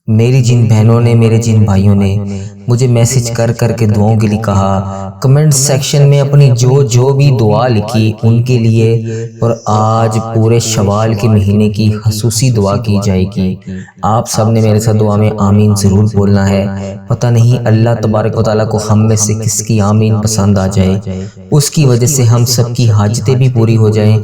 میری جن بہنوں نے، میرے جن بھائیوں نے مجھے میسج کر کر کے دعاؤں کے لیے کہا، کمنٹ سیکشن میں اپنی جو بھی دعا لکھی ان کے لیے، اور آج پورے شوال کے مہینے کی خصوصی دعا کی جائے گی۔ آپ سب نے میرے ساتھ دعا میں آمین ضرور بولنا ہے۔ پتہ نہیں اللہ تبارک و تعالیٰ کو ہم میں سے کس کی آمین پسند آ جائے، اس کی وجہ سے ہم سب کی حاجتیں بھی پوری ہو جائیں،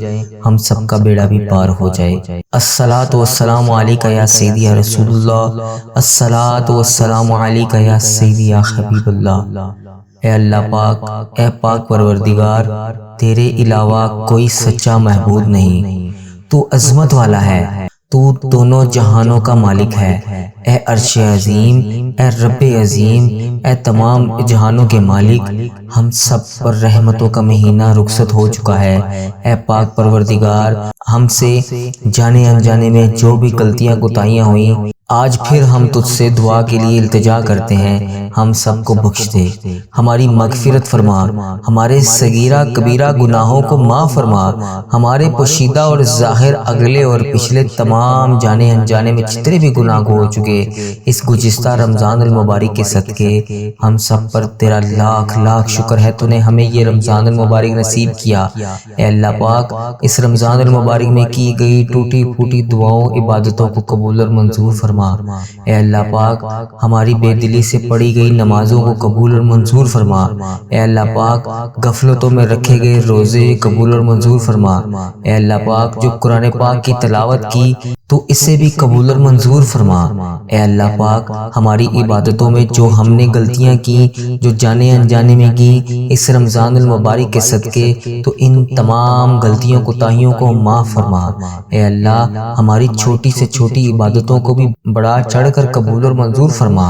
ہم سب کا بیڑا بھی پار ہو جائے۔ الصلاۃ والسلام علیکہ یا سیدی یا رسول اللہ، الصلاۃ والسلام علیکہ یا سیدی یا حبیب اللہ۔ اے اللہ پاک، اے پاک پروردگار، تیرے علاوہ کوئی سچا معبود نہیں، تو عظمت والا ہے، تو دونوں جہانوں کا مالک ہے۔ اے عرش عظیم، اے رب عظیم، اے تمام جہانوں کے مالک، ہم سب پر رحمتوں کا مہینہ رخصت ہو چکا ہے۔ اے پاک پروردگار، ہم سے جانے انجانے میں جو بھی غلطیاں کوتاہیاں ہوئیں، آج پھر ہم تجھ سے دعا کے لیے التجا کرتے ہیں، ہم سب کو بخش دے، ہماری مغفرت فرما، ہمارے صغیرہ کبیرہ گناہوں کو معاف فرما، ہمارے پوشیدہ اور ظاہر اگلے اور پچھلے تمام جانے انجانے میں جتنے بھی گناہ ہو چکے، اس گزشتہ رمضان المبارک کے صدقے ہم سب پر تیرا لاکھ لاکھ شکر ہے، تو نے ہمیں یہ رمضان المبارک نصیب کیا۔ اے اللہ پاک، اس رمضان المبارک میں کی گئی ٹوٹی پھوٹی دعاؤں عبادتوں کو قبول اور منظور فرما۔ اے اللہ پاک، ہماری بے دلی سے پڑھی گئی نمازوں کو قبول اور منظور فرما۔ اے اللہ پاک، غفلتوں میں رکھے گئے روزے قبول اور منظور فرما۔ اے اللہ پاک، جو قرآن پاک کی تلاوت کی تو اسے بھی قبول اور منظور فرما۔ اے اللہ پاک، ہماری عبادتوں میں جو ہم نے غلطیاں کی، جو جانے انجانے میں کی، اس رمضان المبارک کے صدقے تو ان تمام غلطیوں کوتاہیوں کو معاف فرما۔ اے اللہ، ہماری چھوٹی سے چھوٹی عبادتوں کو بھی بڑا چڑھ کر قبول اور منظور فرما۔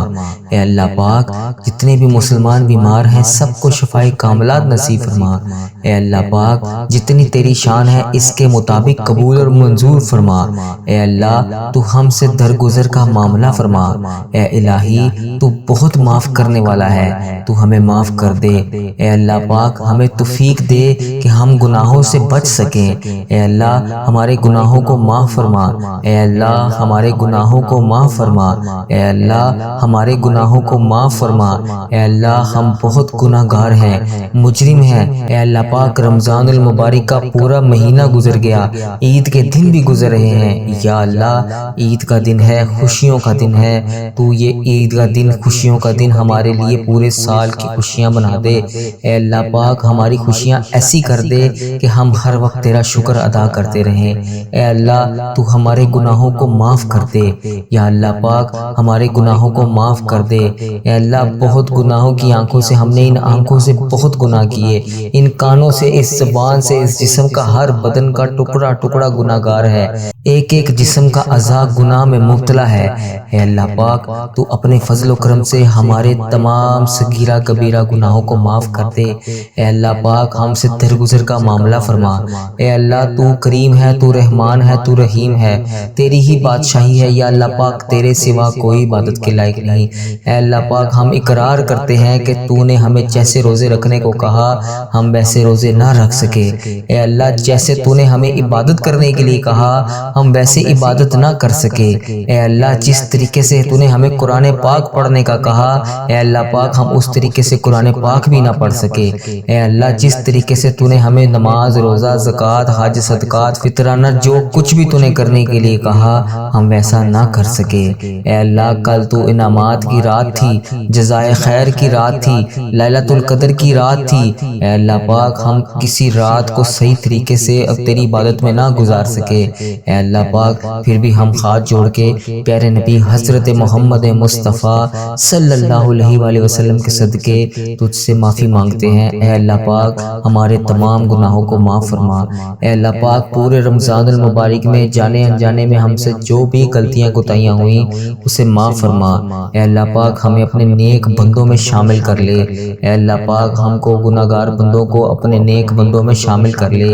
اے اللہ پاک، جتنے بھی مسلمان بیمار ہیں سب کو شفائے کاملات نصیب فرما۔ اے اللہ پاک، جتنی تیری شان ہے اس کے مطابق قبول اور منظور فرما۔ اے اللہ، تو ہم سے درگزر کا معاملہ فرما۔ اے الہی، تو بہت معاف کرنے والا ہے، تو ہمیں معاف کر دے۔ اے اللہ پاک، ہمیں توفیق دے کہ ہم گناہوں سے بچ سکیں۔ اے اللہ، ہمارے گناہوں کو معاف فرما۔ اے اللہ، ہمارے گناہوں کو معاف فرما۔ اے اللہ، ہمارے گناہوں کو معاف فرما۔ اے اللہ، ہم بہت گناہ گار ہیں، مجرم ہیں۔ اے اللہ پاک، رمضان المبارک کا پورا مہینہ گزر گیا، عید کے دن بھی گزر رہے ہیں۔ یا اللہ، عید کا دن ہے، خوشیوں کا دن ہے، تو یہ عید کا دن، خوشیوں کا دن ہمارے لیے پورے سال کی خوشیاں بنا دے۔ اے اللہ پاک، ہماری خوشیاں ایسی کر دے کہ ہم ہر وقت تیرا شکر ادا کرتے رہیں۔ اے اللہ، تو ہمارے گناہوں کو معاف کر دے۔ یا اللہ پاک، ہمارے گناہوں کو معاف کر دے۔ اے اللہ، بہت گناہوں کی آنکھوں سے ہم نے ان آنکھوں سے بہت گناہ کیے، ان کانوں سے، اس زبان سے، اس جسم کا ہر بدن کا ٹکڑا ٹکڑا گناہ گار ہے، ایک ایک جسم کا اعضاء گناہ میں مبتلا ہے۔ اے اللہ پاک، تو اپنے فضل و کرم سے ہمارے تمام صغیرہ کبیرہ گناہوں کو معاف کر دے۔ اے اللہ پاک، ہم سے درگزر کا معاملہ فرما۔ اے اللہ، تو کریم ہے، تو رحمان ہے، تو رحیم ہے، تیری ہی بادشاہی ہے۔ یا اللہ پاک، تیرے سوا کوئی عبادت کے لائق نہیں۔ اے اللہ پاک، ہم اقرار کرتے ہیں کہ تو نے ہمیں جیسے روزے رکھنے کو کہا ہم ویسے روزے نہ رکھ سکے۔ اے اللہ، جیسے تو نے ہمیں عبادت کرنے کے لیے کہا ہم ویسے عبادت نہ کر سکے۔ اے اللہ، جس طریقے سے تو نے ہمیں قرآن پاک پڑھنے کا کہا، اے اللہ پاک، ہم اس طریقے سے قرآن پاک بھی نہ پڑھ سکے۔ اے اللہ، جس طریقے سے تو نے ہمیں نماز، روزہ، زکوٰۃ، حج، صدقات، فطرانہ جو کچھ بھی تو نے کرنے کے لیے کہا ہم ویسا نہ کر سکے۔ اے اللہ، کل تو انعامات کی رات تھی، جزائے خیر کی رات تھی، لیلۃ القدر کی رات تھی۔ اے اللہ پاک، ہم کسی رات کو صحیح طریقے سے اب تیری عبادت میں نہ گزار سکے۔ اے اللہ پاک، پھر بھی ہم ہاتھ جوڑ کے پیارے نبی حضرت محمد مصطفیٰ صلی اللہ علیہ وآلہ وسلم کے صدقے تجھ سے معافی مانگتے ہیں۔ اے اللہ پاک، ہمارے تمام گناہوں کو معاف فرما۔ اے اللہ پاک، پورے رمضان المبارک میں جانے انجانے میں ہم سے جو بھی غلطیاں کوتاہیاں ہوئیں اسے معاف فرما۔ اے اللہ پاک، ہمیں اپنے نیک بندوں میں شامل کر لے۔ اے اللہ پاک، ہم کو گناہ گار بندوں کو اپنے نیک بندوں میں شامل کر لے۔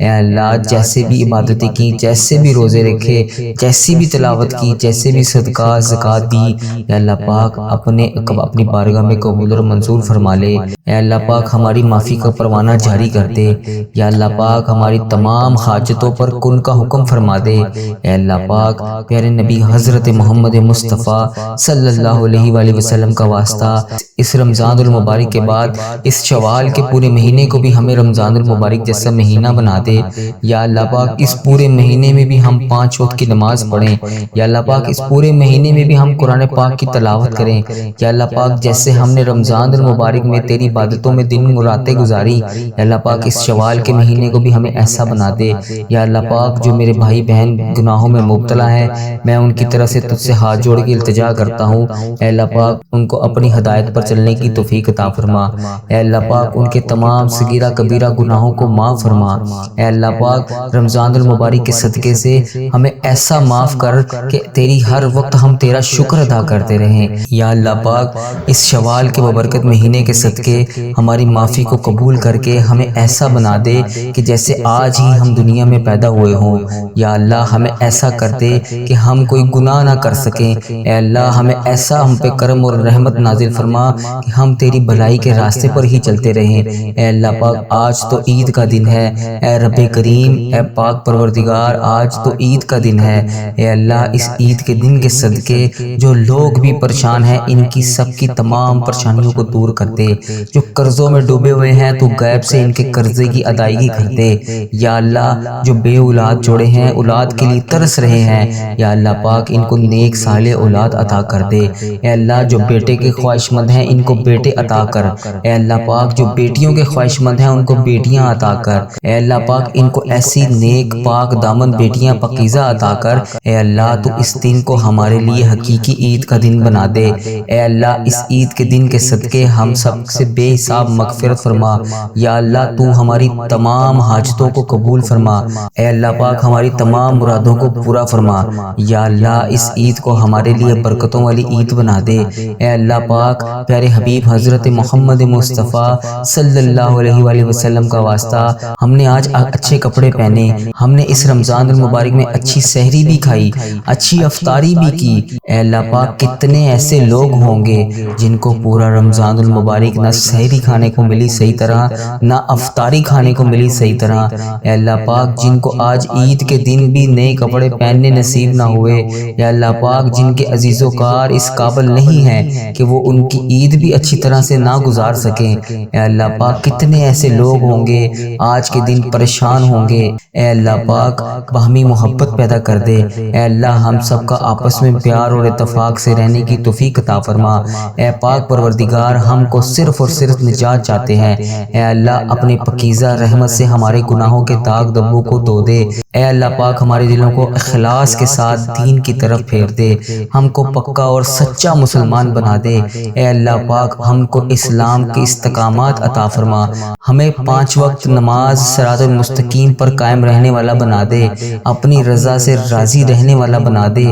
اے اللہ، جیسے بھی عبادتیں کی، جیسے بھی روزے رکھے، رکھے، جیسی بھی تلاوت کی، جیسے بھی صدقات زکوٰۃ دی، اے اللہ پاک اپنی بارگاہ میں قبول اور منظور فرما لے۔ اے اللہ پاک ہماری معافی کا پروانہ جاری کر دے۔ یا اللہ پاک ہماری تمام حاجتوں پر کن کا حکم فرما دے۔ اے اللہ پاک پیارے نبی حضرت محمد مصطفیٰ صلی اللہ علیہ وآلہ وسلم کا واسطہ اس رمضان المبارک کے بعد اس شوال کے پورے مہینے کو بھی ہمیں رمضان المبارک جیسا مہینہ بنا دے۔ یا اللہ پاک اس پورے مہینے میں بھی ہم 5 وقت کی نماز پڑھیں۔ یا اللہ پاک اس پورے مہینے میں بھی ہم قرآن پاک کی تلاوت کریں۔ یا اللہ پاک جیسے ہم نے رمضان المبارک میں تیری عبادتوں میں دن راتیں گزاری، یا اللہ پاک اس شوال کے مہینے کو بھی ہمیں ایسا بنا دے۔ یا اللہ پاک جو میرے بھائی بہن گناہوں میں مبتلا ہیں، میں ان کی طرف سے تجھ سے ہاتھ جوڑ کے التجا کرتا ہوں، اے اللہ پاک ان کو اپنی ہدایت پر چلنے کی توفیق عطا فرما۔ اے اللہ پاک ان کے تمام صغیرہ کبیرہ گناہوں کو معاف فرما۔ اے اللہ پاک رمضان المبارک کے صدقے سے ہمیں ایسا معاف کر کہ تیری ہر وقت ہم تیرا شکر ادا کرتے رہیں۔ یا اللہ پاک اس شوال کے ببرکت مہینے کے صدقے ہماری معافی کو قبول کر کے ہمیں ایسا بنا دے کہ جیسے آج ہی ہم دنیا میں پیدا ہوئے ہوں۔ یا اللہ ہمیں ایسا کر دے کہ ہم کوئی گناہ نہ کر سکیں۔ اے اللہ ہمیں ایسا ہم پہ کرم اور رحمت نازل فرما کہ ہم تیری بھلائی کے راستے پر ہی چلتے رہیں۔ اے اللہ پاک آج تو عید کا دن ہے، اے رب کریم، اے پاک پروردگار، آج تو عید کا دن ہے۔ اے اللہ اس عید کے دن کے صدقے جو لوگ بھی پریشان ہیں، ان کی سب کی تمام پریشانیوں کو دور کر دے۔ جو قرضوں میں ڈوبے ہوئے ہیں تو غیب سے ان کے قرضے کی ادائیگی کر دے۔ یا اللہ جو بے اولاد جوڑے ہیں، اولاد کے لیے ترس رہے ہیں، یا اللہ پاک ان کو نیک صالح اولاد عطا کر دے۔ اے اللہ جو بیٹے کے خواہش مند ہیں، ان کو بیٹے عطا کر۔ اے اللہ پاک جو بیٹیوں کے خواہش مند ہیں، ان کو بیٹیاں عطا کر۔ اے اللہ پاک ان کو ایسی نیک پاک دامن بیٹیاں پاکیزہ عطا کر۔ اے اللہ تو اس دن کو ہمارے لیے حقیقی عید کا دن بنا دے۔ اے اللہ اس عید کے دن کے صدقے ہم سب سے بے حساب مغفرت فرما۔ یا اللہ تو ہماری تمام حاجتوں کو قبول فرما۔ اے اللہ پاک ہماری تمام مرادوں کو پورا فرما۔ یا اللہ اس عید کو ہمارے لیے برکتوں والی عید بنا دے۔ اے اللہ پاک پیارے حبیب حضرت محمد مصطفیٰ صلی اللہ علیہ وآلہ وسلم کا واسطہ ہم نے آج اچھے کپڑے پہنے، ہم نے اس رمضان المبارک میں اچھی سحری بھی کھائی، اچھی افطاری بھی کی۔ اے اللہ پاک کتنے ایسے لوگ ہوں گے جن کو پورا رمضان المبارک نہ سحری کھانے کو ملی صحیح طرح، نہ افطاری کھانے کو ملی صحیح طرح۔ اے اللہ پاک جن کو آج عید کے دن بھی نئے کپڑے پہننے نصیب نہ ہوئے، یا اللہ پاک جن کے عزیز و کار اس قابل نہیں ہیں کہ وہ ان کی عید بھی اچھی طرح سے نہ گزار سکیں، اے اللہ پاک کتنے ایسے لوگ ہوں گے آج کے دن پریشان ہوں گے۔ اے اللہ پاک باہمی محبت پیدا کر دے۔ اے اللہ ہم سب کا آپس میں پیار اور اتفاق سے رہنے کی توفیق عطا فرما۔ اے پاک پروردگار ہم کو صرف اور صرف نجات چاہتے ہیں، اے اللہ اپنی پاکیزہ رحمت سے ہمارے گناہوں کے داغ دھبوں کو دھو دے۔ اے اللہ پاک ہمارے دلوں کو اخلاص کے ساتھ دین کی طرف پھیر دے، ہم کو پکا اور سچا مسلمان بنا دے۔ اے اللہ پاک ہم کو اسلام کی استقامت عطا فرما، ہمیں 5 وقت نماز صراط المستقیم پر قائم رہنے والا بنا دے، اپنی رضا سے راضی رہنے والا بنا دے،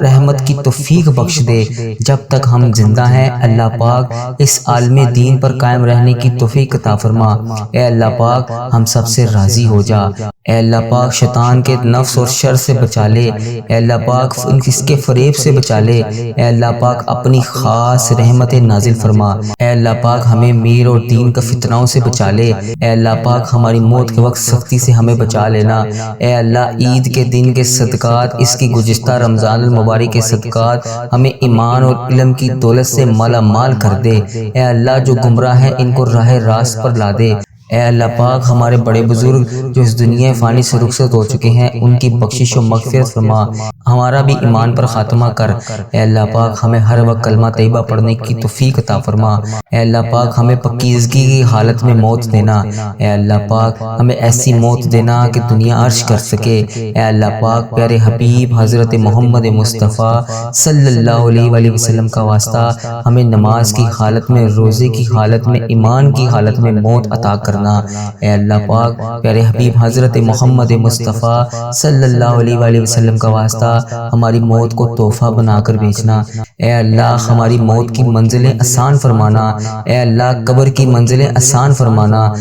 رحمت کی توفیق بخش دے۔ جب تک ہم زندہ ہیں اللہ پاک اس عالم دین پر قائم رہنے کی توفیق عطا فرما۔ اے اللہ پاک ہم سب سے راضی ہو جا۔ اے اللہ پاک شیطان کے نفس اور شر سے بچا لے، اے اللہ پاک اس کے فریب سے بچا لے، اے اللہ پاک اپنی خاص رحمت نازل فرما۔ اے اللہ پاک ہمیں میر اور دین کا فتنوں سے بچا لے، اے اللہ پاک ہماری موت کے وقت سختی سے ہمیں بچا لینا۔ اے اللہ عید کے دن کے صدقات، اس کی گزشتہ رمضان المبارک کے صدقات ہمیں ایمان اور علم کی دولت سے مالا مال کر دے۔ اے اللہ جو گمراہ ہیں ان کو راہ راست پر لا دے۔ اے اللہ پاک ہمارے بڑے بزرگ جو اس دنیا فانی سے رخصت ہو چکے ہیں ان کی بخشش و مغفرت فرما، ہمارا بھی ایمان پر خاتمہ کر۔ اے اللہ پاک ہمیں ہر وقت کلمہ طیبہ پڑھنے کی توفیق عطا فرما۔ اے اللہ پاک ہمیں پاکیزگی کی حالت میں موت دینا، اے اللہ پاک ہمیں ایسی موت دینا کہ دنیا عرش کر سکے۔ اے اللہ پاک پیارے حبیب حضرت محمد مصطفیٰ صلی اللہ علیہ وآلہ وسلم کا واسطہ ہمیں نماز کی حالت میں، روزے کی حالت میں، ایمان کی حالت میں موت عطا کر کرنا۔ اے اللہ پاک پیارے حبیب حضرت محمد مصطفیٰ صلی اللہ علیہ وآلہ وسلم کا واسطہ ہماری موت کو تحفہ بنا کر بھیجنا۔ اے اللہ ہماری موت کی منزلیں آسان فرمانا۔ اے اللہ قبر کی منزلیں آسان فرمانا۔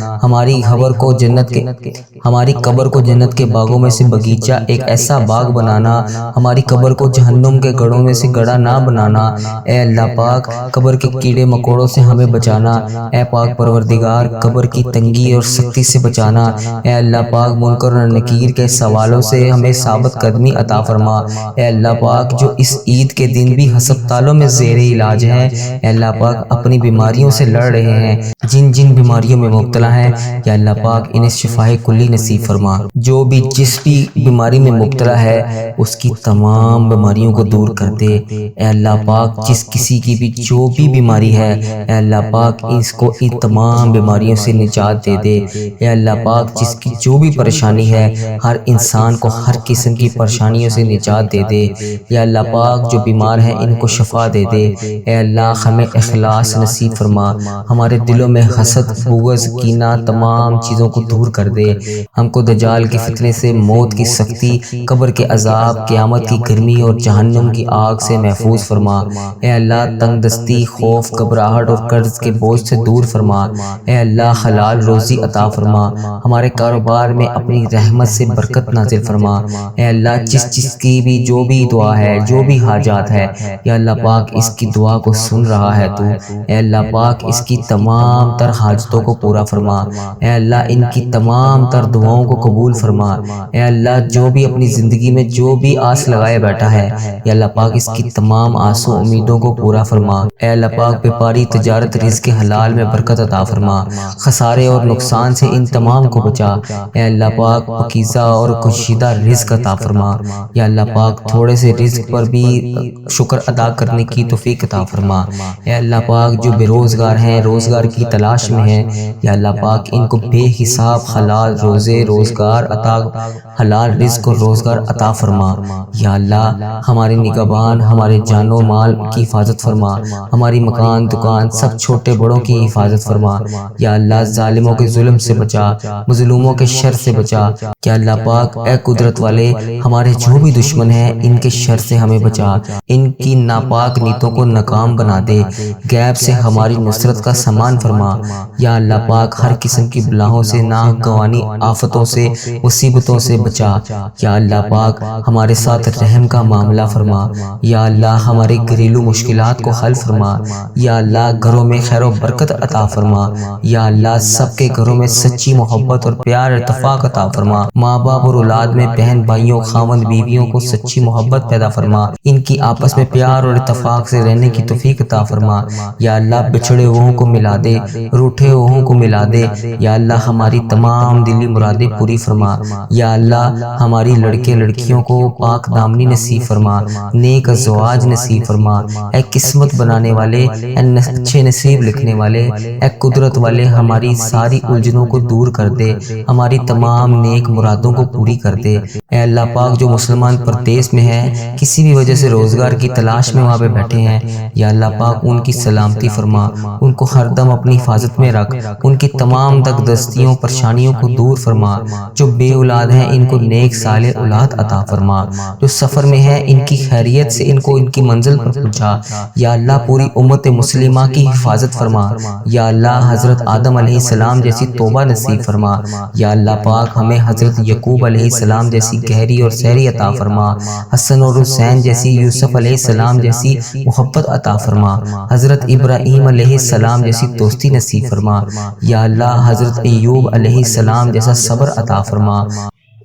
ہماری قبر کو جنت کے باغوں میں سے باغیچہ ایک ایسا باغ بنانا۔ ہماری قبر کو جہنم کے گڑھوں میں سے گڑھا نہ بنانا۔ اے اللہ پاک قبر کے کیڑے مکوڑوں سے ہمیں بچانا۔ اے پاک پروردگار قبر کی تنگی اور سختی سے بچانا۔ اے اللہ پاک منکر اور نکیر کے سوالوں سے ہمیں ثابت قدمی عطا فرما۔ اے اللہ پاک جو اس عید کے دن بھی ہسپتالوں میں زیر علاج ہیں، اے اللہ پاک اپنی بیماریوں سے لڑ رہے ہیں، جن بیماریوں میں مبتلا ہیں یا اللہ پاک انہیں شفاء کلی نصیب فرما۔ جو بھی جس بھی بیماری میں مبتلا ہے اس کی تمام بیماریوں کو دور کر دے۔ اے اللہ پاک جس کسی کی بھی جو بھی بیماری ہے، اے اللہ پاک اس کو ان تمام بیماریوں سے نجات دے دے۔ اے اللہ پاک جس کی جو بھی پریشانی ہے، ہر انسان کو ہر قسم کی پریشانیوں سے نجات دے دے۔ یا اللہ پاک جو بیمار ہیں ان کو شفا دے دے۔ اے اللہ ہمیں اخلاص نصیب فرما، ہمارے دلوں میں حسد، بغض، کینہ تمام چیزوں کو دور کر دے۔ ہم کو دجال کے فتنے سے، موت کی سختی، قبر کے عذاب، قیامت کی گرمی اور جہنم کی آگ سے محفوظ فرما۔ اے اللہ تنگ دستی، خوف، گھبراہٹ اور قرض کے بوجھ سے دور فرما۔ اے اللہ حلال روزی عطا فرما، ہمارے کاروبار میں اپنی رحمت سے برکت نازل فرما۔ اے اللہ جس کی بھی جو بھی دعا ہے، جو بھی حاجات ہے، یا اللہ پاک اس کی دعا کو سن رہا ہے تو، اے اللہ پاک اس کی تمام تر حاجتوں کو پورا فرما۔ اے اللہ ان کی تمام تر دعاؤں کو قبول فرما۔ اے اللہ جو بھی اپنی زندگی میں جو بھی آس لگائے بیٹھا ہے، یا اللہ پاک اس کی تمام آس و امیدوں کو پورا فرما۔ اے اللہ پاک بیپاری، تجارت، رزق حلال میں برکت عطا فرما، خسارے اور نقصان سے ان تمام کو بچا۔ اے اللہ پاک پاکیزہ اور کشیدہ رزق عطا فرما۔ یا اللہ پاک تھوڑے سے رزق پر بھی شکر ادا کرنے کی توفیق عطا فرما۔ اے اللہ پاک جو بے روزگار ہیں، روزگار کی تلاش میں ہیں، یا اللہ پاک ان کو بے حساب حلال روزے، روزگار عطا، حلال رزق اور روزگار عطا فرما۔ یا اللہ ہماری نگہبان، ہمارے جان و مال کی حفاظت فرما، ہماری مکان دکان سب چھوٹے بڑوں کی حفاظت فرما۔ یا اللہ ظالموں کے ظلم سے بچا، مظلوموں کے شر سے بچا۔ یا اللہ پاک اے قدرت والے ہمارے جو بھی دشمن ہیں ان کے شر سے ہمیں بچا، ان کی ناپاک نیتوں کو ناکام بنا دے، غیب سے ہماری نصرت کا سامان فرما۔ یا اللہ پاک ہر قسم کی بلاؤں سے، ناگوانی آفتوں سے، مصیبتوں سے بچا۔ یا اللہ پاک ہمارے ساتھ رحم کا معاملہ فرما۔ یا اللہ ہمارے گھریلو مشکلات کو حل فرما۔ یا اللہ گھروں میں خیر و برکت عطا فرما۔ یا اللہ سب کے گھروں میں سچی محبت اور پیار اتفاق عطا فرما۔ ماں باپ اور اولاد میں، بہن بھائیوں، خاوند بیویوں کو سچی محبت پیدا فرما، ان کی آپس میں پیار اور اتفاق سے رہنے کی توفیق عطا فرما۔ یا اللہ بچھڑے ہوئوں کو ملا دے، روٹھے ہوئوں کو ملا دے۔ یا اللہ ہماری تمام دلی مرادیں پوری فرما۔ یا اللہ ہماری لڑکے لڑکیوں کو پاک دامنی نصیب فرما، نیک ازواج نصیب فرما۔ اے قسمت بنانے والے، اے اچھے نصیب لکھنے والے، اے قدرت والے ہماری ساری الجھنوں کو دور کر دے، ہماری تمام نیک مرادوں کو پوری کر دے۔ اے اللہ پاک جو مسلمان پردیس میں ہیں، کسی بھی وجہ سے روزگار کی تلاش میں وہاں پہ بیٹھے ہیں، یا اللہ پاک ان کی سلامتی فرما، ان کو ہر دم اپنی حفاظت میں رکھ، ان کی تمام تک دستیوں پریشانیوں کو دور فرما۔ جو بے اولاد ہیں ان کو نیک صالح اولاد عطا فرما، جو سفر میں ہیں ان کی خیریت سے ان کو ان کی منزل پر پہنچا۔ یا اللہ پوری امت مسلمہ کی حفاظت فرما۔ یا اللہ حضرت آدم علیہ السلام جیسی توبہ نصیب فرما۔ یا اللہ پاک ہمیں حضرت یعقوب علیہ السلام جیسی گہری اور سحری عطا فرما، حسن اور حسین جیسی، یوسف علیہ السلام جیسی محبت عطا فرما، حضرت ابراہیم علیہ السلام جیسی دوستی نصیب فرما۔ یا اللہ حضرت ایوب علیہ السلام جیسا صبر عطا فرما۔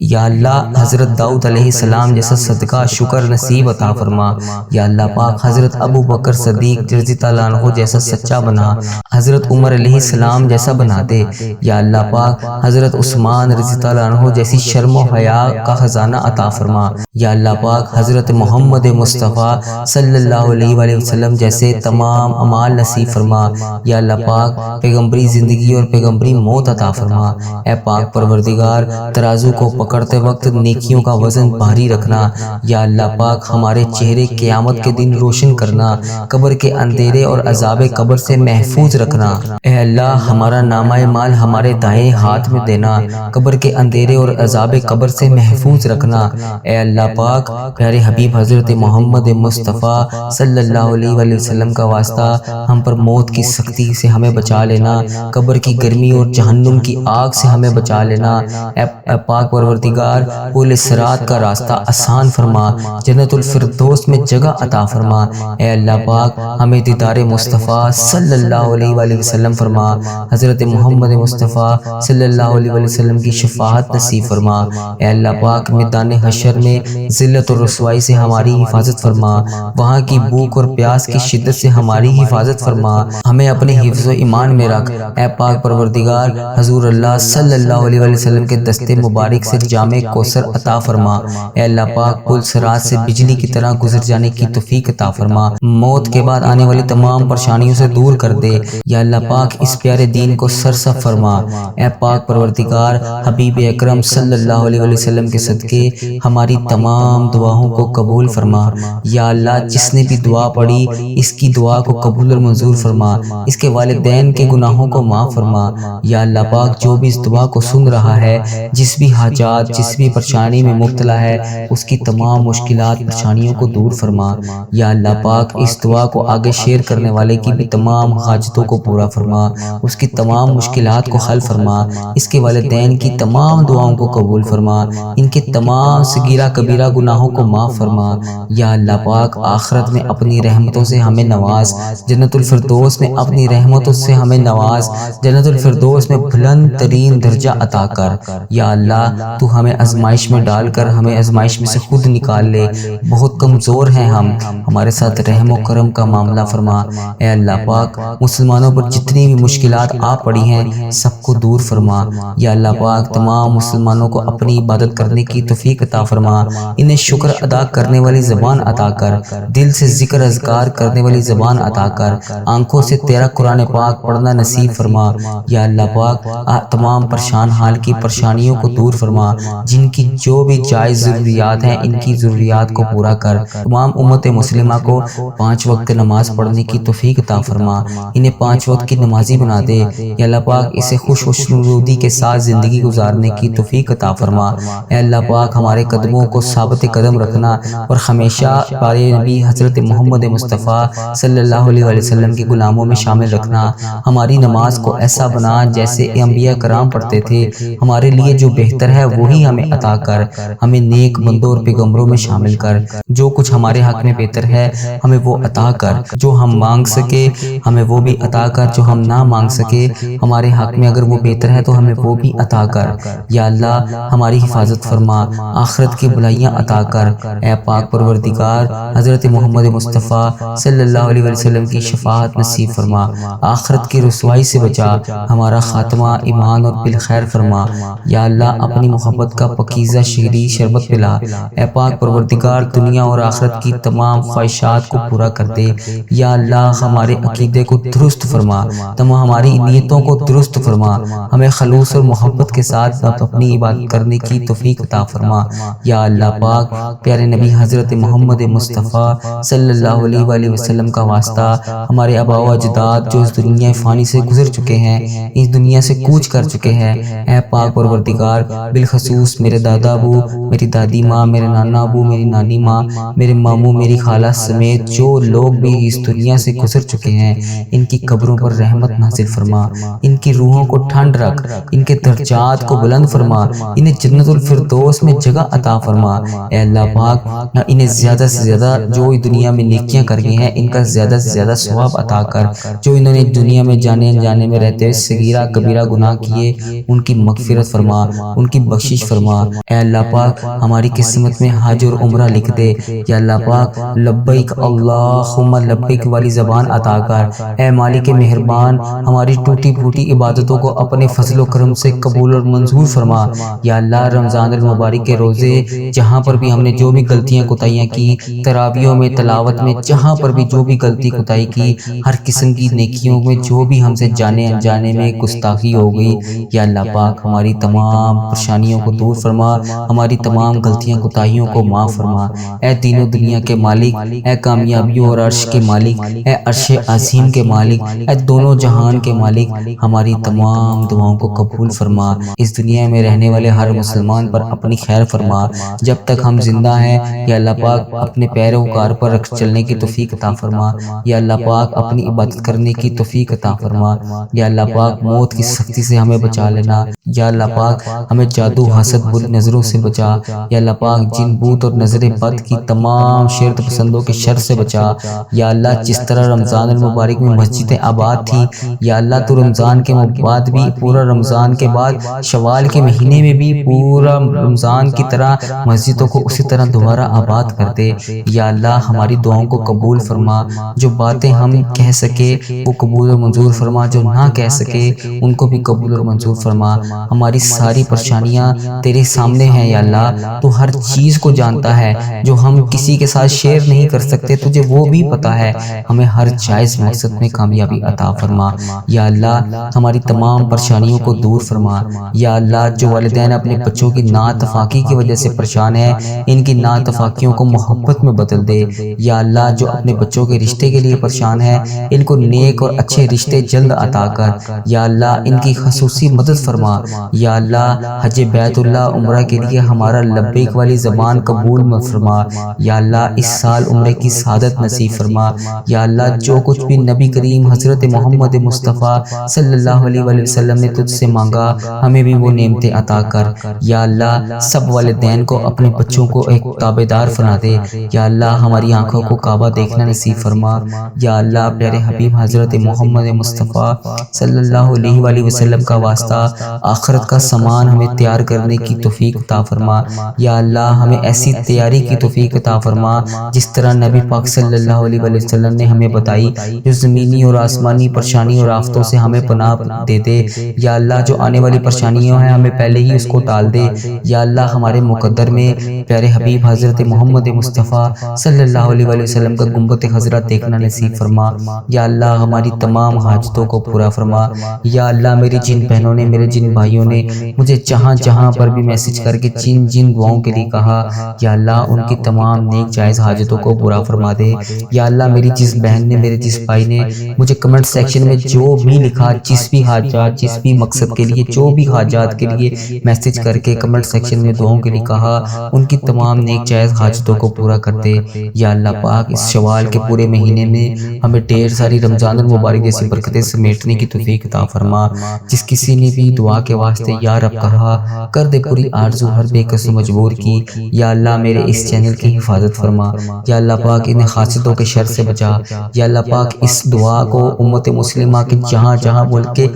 یا اللہ حضرت داؤد علیہ السلام جیسا صدقہ شکر نصیب عطا فرما۔ یا اللہ پاک حضرت ابو بکر صدیق رضی اللہ عنہ جیسا سچا بنا، حضرت عمر علیہ السلام جیسا بنا دے۔ یا اللہ پاک حضرت عثمان رضی اللہ عنہ جیسی شرم و حیا کا خزانہ عطا فرما۔ یا اللہ پاک حضرت محمد مصطفیٰ صلی اللہ علیہ وآلہ وسلم جیسے تمام اعمال نصیب فرما۔ یا اللہ پاک پیغمبری زندگی اور پیغمبری موت عطا فرما۔ اے پاک پروردگار ترازو کو کرتے وقت نیکیوں کا وزن بھاری رکھنا۔ یا اللہ پاک ہمارے چہرے قیامت کے دن روشن کرنا، قبر کے اندھیرے اور عذاب قبر سے محفوظ رکھنا۔ اے اللہ ہمارا نامہ مال ہمارے دائیں ہاتھ میں دینا، قبر کے اندھیرے اور عذاب قبر سے محفوظ رکھنا۔ اے اللہ پاک پیارے حبیب حضرت محمد مصطفیٰ صلی اللہ علیہ وآلہ وسلم کا واسطہ ہم پر موت کی سختی سے ہمیں بچا لینا، قبر کی گرمی اور جہنم کی آگ سے ہمیں بچا لینا۔ اے پاک پروردگار پل صراط کا راستہ آسان فرما، جنت الفردوس میں جگہ عطا فرما۔ اے اللہ پاک ہمیں دیدار مصطفیٰ صلی اللہ علیہ وآلہ وسلم فرما، حضرت محمد مصطفیٰ صلی اللہ علیہ وآلہ وسلم کی شفاعت نصیب فرما۔ اے اللہ پاک میدان حشر میں ذلت اور رسوائی سے ہماری حفاظت فرما، وہاں کی بھوک اور پیاس کی شدت سے ہماری حفاظت فرما، ہمیں اپنے حفظ و ایمان میں رکھ۔ اے پاک پروردگار حضور اللہ صلی اللہ علیہ وآلہ وسلم کے دستے مبارک سے جام کوثر عطا فرما۔ اے اللہ پاک پل صراط سے بجلی کی طرح گزر جانے کی توفیق عطا فرما، موت کے بعد آنے والی تمام پریشانیوں سے دور کر دے۔ یا اللہ پاک اس پیارے دین کو سرسب فرما۔ اے پاک پروردگار حبیب اکرم صلی اللہ علیہ وآلہ وسلم کے صدقے ہماری تمام دعاؤں کو قبول فرما۔ یا اللہ جس نے بھی دعا پڑھی اس کی دعا کو قبول اور منظور فرما، اس کے والدین کے گناہوں کو معاف فرما۔ یا اللہ پاک جو بھی اس دعا کو سن رہا ہے، جس بھی حاجات جس بھی پریشانی میں مبتلا ہے، اس کی تمام مشکلات پریشانیوں کو دور فرما۔ یا اللہ پاک اس دعا کو آگے شیئر کرنے والے کی بھی تمام حاجتوں کو پورا فرما، اس کی تمام مشکلات کو حل فرما، اس کے والدین کی تمام دعاؤں کو قبول فرما، ان کے تمام صغیرہ کبیرہ گناہوں کو معاف فرما۔ یا اللہ پاک آخرت میں اپنی رحمتوں سے ہمیں نواز، جنت الفردوس میں اپنی رحمتوں سے ہمیں نواز، جنت الفردوس میں بلند ترین درجہ عطا کر۔ یا اللہ تو ہمیں آزمائش میں ڈال کر ہمیں آزمائش میں سے خود نکال لے، بہت کمزور ہیں ہم، ہمارے ساتھ رحم و کرم کا معاملہ فرما۔ اے اللہ پاک مسلمانوں پر جتنی بھی مشکلات آ پڑی ہیں سب کو دور فرما۔ یا اللہ پاک تمام مسلمانوں کو اپنی عبادت کرنے کی توفیق عطا فرما، انہیں شکر ادا کرنے والی زبان عطا کر، دل سے ذکر اذکار کرنے والی زبان عطا کر، آنکھوں سے تیرا قرآن پاک پڑھنا نصیب فرما۔ یا اللہ پاک تمام پریشان حال کی پریشانیوں کو دور فرما، جن کی جو بھی جائز ضروریات ہیں ان کی ضروریات کو پورا کر، تمام امت مسلمہ کو 5 وقت نماز پڑھنے کی توفیق عطا فرما، انہیں 5 وقت کی نمازی بنا دے۔ یا اللہ پاک اسے خوش و خرودی کے ساتھ زندگی گزارنے کی توفیق عطا فرما۔ اے اللہ پاک ہمارے قدموں کو ثابت قدم رکھنا اور ہمیشہ پیارے نبی حضرت محمد مصطفیٰ صلی اللہ علیہ وآلہ وسلم کے غلاموں میں شامل رکھنا، ہماری نماز کو ایسا بنا جیسے انبیاء کرام پڑھتے تھے، ہمارے لیے جو بہتر ہے وہی ہمیں عطا کر، ہمیں نیک بندوں اور پیغمبروں میں شامل کر، جو کچھ ہمارے حق میں بہتر ہے ہمیں وہ عطا کر، جو ہم مانگ سکے ہمیں وہ بھی عطا کر، جو ہم نہ مانگ سکے ہمارے حق میں اگر وہ بہتر ہے تو ہمیں وہ بھی عطا کر۔ یا اللہ ہماری حفاظت فرما، آخرت کی بلائیاں عطا کر۔ اے پاک پروردگار حضرت محمد مصطفیٰ صلی اللہ علیہ وسلم کی شفاعت نصیب فرما، آخرت کی رسوائی سے بچا، ہمارا خاتمہ ایمان اور بالخیر فرما۔ یا اللہ اپنی محبت کا پکیزہ شیریں شربت پلا۔ اے پاک پروردگار دنیا اور آخرت کی تمام خواہشات کو پورا کر دے۔ یا اللہ ہمارے عقیدے کو درست فرما، تمام ہماری نیتوں کو درست فرما، ہمیں خلوص اور محبت کے ساتھ اپنی عبادت کرنے کی توفیق عطا فرما۔ یا اللہ پاک پیارے نبی حضرت محمد مصطفیٰ صلی اللہ علیہ وآلہ وسلم کا واسطہ ہمارے آباء و اجداد جو اس دنیا فانی سے گزر چکے ہیں، اس دنیا سے کوچ کر چکے ہیں، اے پاک پروردگار بالخصوص میرے دادا ابو، میری دادی ماں، میرے نانا ابو، میری نانی ماں، میرے ماموں، میری خالہ سمیت جو لوگ بھی اس دنیا سے گزر چکے ہیں، ان کی قبروں پر رحمت نازل فرما، ان کی روحوں کو ٹھنڈ رکھ، ان کے درجات کو بلند فرما، انہیں جنت الفردوس میں جگہ عطا فرما۔ اے اللہ پاک انہیں زیادہ سے زیادہ جو دنیا میں نیکیاں کر گئے ہیں ان کا زیادہ سے زیادہ ثواب عطا کر، جو انہوں نے دنیا میں جانے انجانے میں رہتے ہوئے صغیرہ کبیرہ گناہ کیے ان کی مغفرت فرما، ان کی بخشش فرما۔ اے اللہ پاک ہماری قسمت میں حج اور عمرہ لکھ دے۔ یا اللہ پاک لبیک اللہم لبیک والی زبان عطا کر۔ اے مالک مہربان ہماری ٹوٹی پھوٹی عبادتوں کو اپنے فضل و کرم سے قبول اور منظور فرما۔ یا اللہ رمضان المبارک کے روزے جہاں پر بھی ہم نے جو بھی غلطیاں کوتاہیاں کی، تراویحوں میں تلاوت میں جہاں پر بھی جو بھی غلطی کوتاہی کی، ہر قسم کی نیکیوں میں جو بھی ہم سے جانے انجانے میں گستاخی ہو گئی، یا اللہ پاک ہماری تمام پریشانیوں پریشانیوں کو دور فرما، ہماری تمام غلطیاں کوتاہیوں کو معاف فرما۔ اے دین و دنیا کے مالک، اے کامیابیوں اور عرش کے مالک، اے عرش عظیم کے مالک، اے دونوں جہان کے مالک، ہماری تمام دعاؤں کو قبول فرما۔ اس دنیا میں رہنے والے ہر مسلمان پر اپنی خیر فرما۔ جب تک ہم زندہ ہیں یا اللہ پاک اپنے پیروکار پر چلنے کی توفیق عطا فرما، یا اللہ پاک اپنی عبادت کرنے کی توفیق عطا فرما، یا اللہ پاک موت کی سختی سے ہمیں بچا لینا، یا اللہ پاک ہمیں جادو حسد بری نظروں سے بچا، یا اللہ پاک جن بوت اور نظر بد کی تمام شرط پسندوں کے شر سے بچا۔ یا اللہ جس طرح رمضان المبارک میں مسجدیں آباد تھی، یا اللہ تو رمضان کے بعد بھی پورا رمضان کے بعد شوال کے مہینے میں بھی پورا رمضان کی طرح مسجدوں کو اسی طرح دوبارہ آباد کر دے۔ یا اللہ ہماری دعاؤں کو قبول فرما، جو باتیں ہم کہہ سکے وہ قبول و منظور فرما، جو نہ کہہ سکے ان کو بھی قبول و منظور فرما۔ ہماری ساری پریشانیاں تیرے سامنے ہیں یا اللہ، تو ہر چیز کو جانتا ہے جو ہم کسی کے ساتھ شیئر نہیں کر سکتے، تجھے وہ بھی پتا ہے۔ ہمیں ہر جائز مقصد میں کامیابی عطا فرما۔ یا اللہ ہماری تمام پریشانیوں کو دور فرما۔ یا اللہ جو والدین اپنے بچوں کی نااتفاقی کی وجہ سے پریشان ہیں، ان کی نااتفاقیوں کو محبت میں بدل دے۔ یا اللہ جو اپنے بچوں کے رشتے کے لیے پریشان ہیں، ان کو نیک اور اچھے رشتے جلد عطا کر۔ یا اللہ ان کی خصوصی مدد فرما۔ یا اللہ حج بیت اللہ عمرہ کے لیے ہمارا لبیک والی زبان قبول فرما۔ یا اللہ اس سال عمرے کی سعادت نصیب فرما۔ یا اللہ جو کچھ بھی نبی کریم حضرت محمد مصطفیٰ صلی اللہ علیہ وآلہ وسلم نے تجھ سے مانگا، ہمیں بھی وہ نعمتیں عطا کر۔ یا اللہ سب والدین کو اپنے بچوں کو ایک تابعدار بنا دے۔ یا اللہ ہماری آنکھوں کو کعبہ دیکھنا نصیب فرما۔ یا اللہ پیارے حبیب حضرت محمد مصطفیٰ صلی اللہ علیہ وآلہ وسلم کا واسطہ آخرت کا سامان ہمیں تیار کرنے کی توفیق عطا فرما۔ یا اللہ ہمیں ایسی تیاری کی توفیق عطا فرما جس طرح نبی پاک صلی اللہ علیہ وآلہ وسلم نے ہمیں بتائی، جو زمینی اور آسمانی پریشانی اور آفتوں سے ہمیں پناہ دے دے۔ یا اللہ جو آنے والی پریشانیوں ہیں ہمیں پہلے ہی اس کو ٹال دے۔ یا اللہ ہمارے مقدر میں پیارے حبیب حضرت محمد مصطفیٰ صلی اللہ علیہ وآلہ وسلم کا گنبد خضرا دیکھنا نصیب فرما۔ یا اللہ ہماری تمام حاجتوں کو پورا فرما۔ یا اللہ میری جن بہنوں نے، میرے جن بھائیوں نے مجھے جہاں جہاں پر بھی میسج کر کے جن جن دعاؤں کے لیے کہا، یا اللہ ان کی تمام نیک جائز حاجتوں کو پورا فرما دے۔ یا اللہ میری جس بہن نے، میرے جس بھائی نے مجھے کمنٹ سیکشن میں جو بھی لکھا، جس بھی حاجات، جس بھی مقصد کے لیے، جو بھی حاجات کے لیے میسج کر کے کمنٹ سیکشن میں دعاؤں کے لیے کہا، ان کی تمام نیک جائز حاجتوں کو پورا کر دے۔ یا اللہ پاک اس شوال کے پورے مہینے میں ہمیں ڈھیر ساری رمضان المبارک جیسی برکتیں سمیٹنے کی توفیق عطا فرما۔ جس کسی نے بھی دعا کے واسطے یا رب کہا، کر دے پوری آرزو ہر بے کس مجبور کی۔ یا اللہ میرے اس چینل کی حفاظت فرما۔ یا اللہ پاک انہیں حاسدوں کے شر سے بچا۔ یا اللہ پاک اس دعا کو امت مسلمہ کے جہاں جہاں ملک کے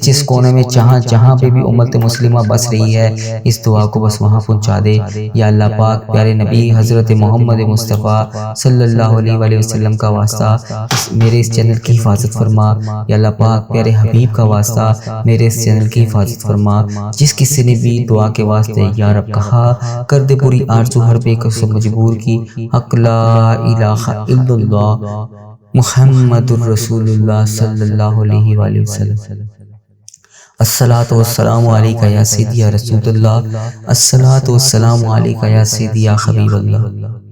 جس کونے میں جہاں جہاں پہ بھی امت مسلمہ بس رہی ہے، اس دعا کو بس وہاں پہنچا دے۔ یا اللہ پاک پیارے نبی حضرت محمد مصطفیٰ صلی اللہ علیہ وآلہ وسلم کا واسطہ میرے اس چینل کی حفاظت فرما۔ یا اللہ پاک پیارے حبیب کا واسطہ میرے اس چینل کی حفاظت فرما۔ جس کسی نے بھی دعا کے واسطے یا رب کہا، کر دے پوری آرزو ہر بے کس مجبور کی۔ حق لا الہ الا اللہ محمد الرسول اللہ صلی اللہ علیہ وآلہ وسلم۔ الصلاۃ والسلام علیکہ یا سیدی یا رسول اللہ، الصلاۃ والسلام علیکہ یا سیدی یا حبیب اللہ۔